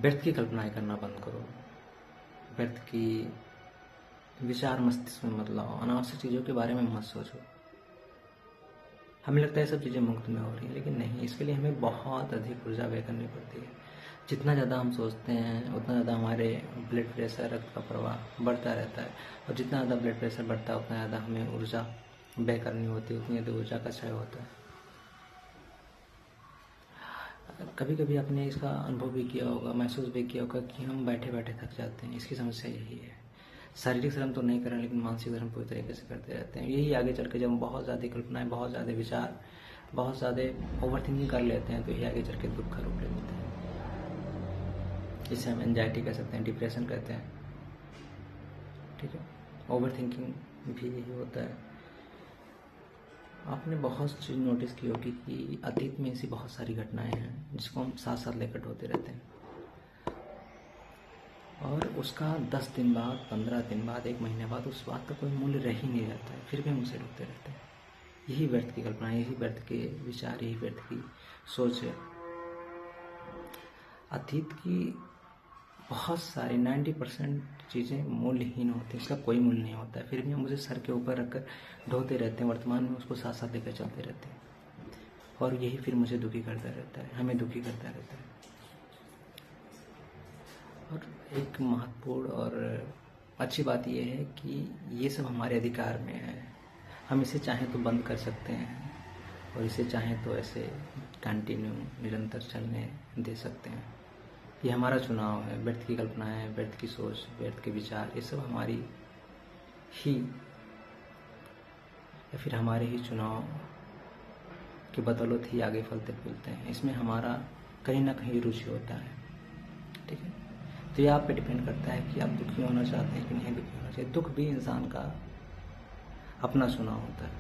व्यर्थ की कल्पनाएं करना बंद करो, व्यर्थ की विचार मस्तिष्क में मत लाओ, अनावश्यक चीज़ों के बारे में मत सोचो। हमें लगता है सब चीज़ें मुफ्त में हो रही हैं, लेकिन नहीं, इसके लिए हमें बहुत अधिक ऊर्जा व्यय करनी पड़ती है। जितना ज़्यादा हम सोचते हैं उतना ज़्यादा हमारे ब्लड प्रेशर, रक्त का प्रवाह बढ़ता रहता है, और जितना ज़्यादा ब्लड प्रेशर बढ़ता है उतना ज़्यादा हमें ऊर्जा व्यय करनी होती है, उतनी ज़्यादा ऊर्जा का क्षय होता है। कभी कभी आपने इसका अनुभव भी किया होगा, महसूस भी किया होगा कि हम बैठे बैठे थक जाते हैं। इसकी समस्या यही है। शारीरिक श्रम तो नहीं कर रहे, लेकिन मानसिक श्रम पूरी तरीके से करते रहते हैं। यही आगे चल के जब हम बहुत ज़्यादा कल्पनाएं, बहुत ज़्यादा विचार, बहुत ज़्यादा ओवर थिंकिंग कर लेते हैं, तो यही आगे चल के दुख का रूप ले लेते हैं, जिसे हम एंजाइटी कह सकते हैं, डिप्रेशन कहते हैं। ठीक है, ओवर थिंकिंग भी यही होता है। आपने बहुत चीज़ नोटिस की होगी कि अतीत में ऐसी बहुत सारी घटनाएं हैं जिसको हम साथ साथ लेकर ढोते रहते हैं, और उसका 10 दिन बाद, 15 दिन बाद, 1 महीने बाद उस बात का कोई मूल्य रह ही नहीं रहता है, फिर भी हम उसे ढोते रहते हैं। यही व्यर्थ की कल्पना, यही व्यर्थ के विचार, यही व्यर्थ की सोच है। अतीत की बहुत सारी 90% चीज़ें मूल्यहीन होती हैं, इसका कोई मूल्य नहीं होता है, फिर भी हम उसे सर के ऊपर रखकर ढोते रहते हैं, वर्तमान में उसको साथ साथ लेकर चलते रहते हैं, और यही फिर मुझे दुखी करता रहता है, हमें दुखी करता रहता है। और एक महत्वपूर्ण और अच्छी बात यह है कि ये सब हमारे अधिकार में है। हम इसे चाहें तो बंद कर सकते हैं, और इसे चाहें तो ऐसे कंटिन्यू, निरंतर चलने दे सकते हैं। ये हमारा चुनाव है। व्यर्थ की कल्पनाएं, व्यर्थ की सोच, व्यर्थ के विचार, ये सब हमारी ही, या फिर हमारे ही चुनाव के बदौलत ही आगे फलते फूलते हैं। इसमें हमारा कहीं ना कहीं रुचि होता है। ठीक है, तो ये आप पे डिपेंड करता है कि आप दुखी होना चाहते हैं कि नहीं दुखी होना चाहिए। दुख भी इंसान का अपना चुनाव होता है।